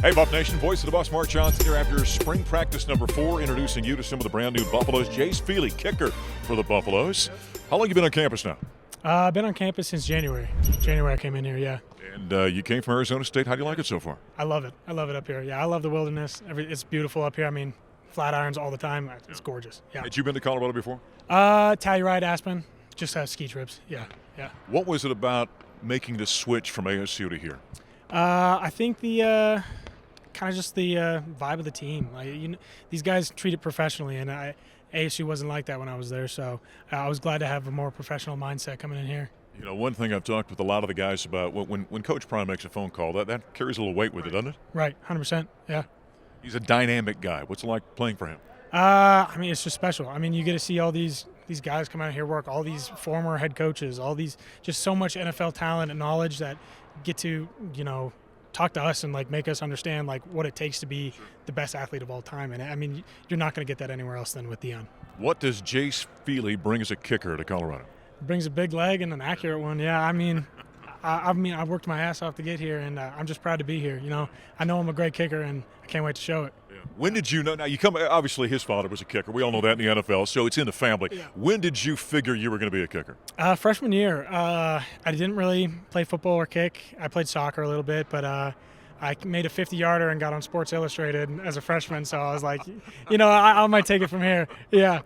Hey, Buff Nation, voice of the Buffs, Mark Johnson here after spring practice number 4, introducing you to some of the brand new Buffaloes. Jace Feely, kicker for the Buffaloes. How long have you been on campus now? I've been on campus since January. January I came in here, yeah. And you came from Arizona State. How do you like it so far? I love it. I love it up here. Yeah, I love the wilderness. It's beautiful up here. I mean, flat irons all the time. It's gorgeous. Yeah. Had you been to Colorado before? Telluride, Aspen, just ski trips. Yeah. What was it about making the switch from ASU to here? I think the kind of just the vibe of the team. These guys treat it professionally, and ASU wasn't like that when I was there. So I was glad to have a more professional mindset coming in here. You know, one thing I've talked with a lot of the guys about, when Coach Prime makes a phone call, that carries a little weight with it, doesn't it? Right, 100%, yeah. He's a dynamic guy. What's it like playing for him? I mean, it's just special. I mean, you get to see all these guys come out here work, all these former head coaches, all these just so much NFL talent and knowledge that get to, talk to us and make us understand what it takes to be the best athlete of all time. And I mean, you're not going to get that anywhere else than with Dion. What does Jace Feely bring as a kicker to Colorado? Brings a big leg and an accurate one. Yeah, I mean, I worked my ass off to get here, and I'm just proud to be here. I know I'm a great kicker, and I can't wait to show it. Yeah. When did you know? Now, obviously his father was a kicker. We all know that in the NFL, so it's in the family. Yeah. When did you figure you were going to be a kicker? Freshman year. I didn't really play football or kick. I played soccer a little bit, but I made a 50-yarder and got on Sports Illustrated as a freshman, so I was like, I might take it from here. Yeah.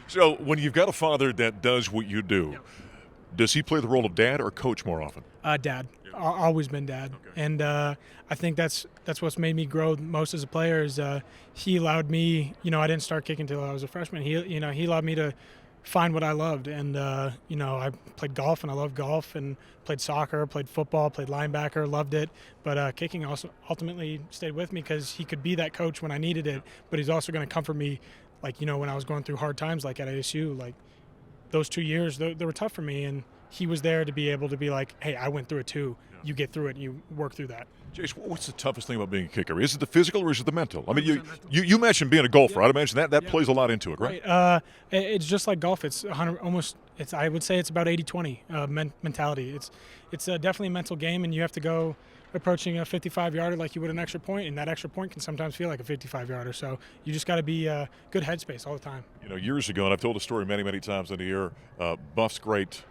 So when you've got a father that does what you do, yep. Does he play the role of dad or coach more often? Dad. Always been dad. Okay. And I think that's what's made me grow most as a player is he allowed me, I didn't start kicking until I was a freshman. He allowed me to find what I loved. And, I played golf, and I loved golf, and played soccer, played football, played linebacker, loved it. But kicking also ultimately stayed with me because he could be that coach when I needed it, but he's also going to comfort me, when I was going through hard times at ASU, those 2 years, they were tough for me, and he was there to be able to be like, hey, I went through it too. Yeah. You get through it, and you work through that. Jace, what's the toughest thing about being a kicker? Is it the physical or is it the mental? I mean, you mentioned being a golfer. I'd imagine that plays a lot into it, right? It's just like golf. It's 100, almost. I would say it's about 80-20 mentality. It's definitely a mental game, and you have to go approaching a 55-yarder like you would an extra point, and that extra point can sometimes feel like a 55-yarder. So you just got to be good headspace all the time. Years ago, and I've told the story many, many times in the year, Buff's great,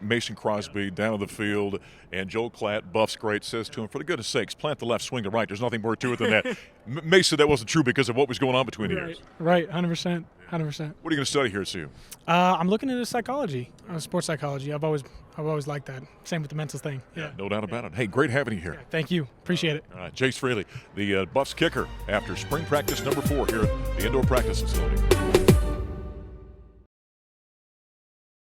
Mason Crosby down on the field, and Joel Klatt, Buff's great, says to him, for the goodness sakes, plant the left, swing the right. There's nothing more to it than that. Mason, that wasn't true because of what was going on between the years. Right, 100%. 100%. What are you going to study here at CU? I'm looking into psychology, sports psychology. I've always liked that. Same with the mental thing. Yeah, no doubt about it. Hey, great having you here. Yeah, thank you. Appreciate it. All right, Jace Feely, the Buffs kicker after spring practice number 4 here at the indoor practice facility.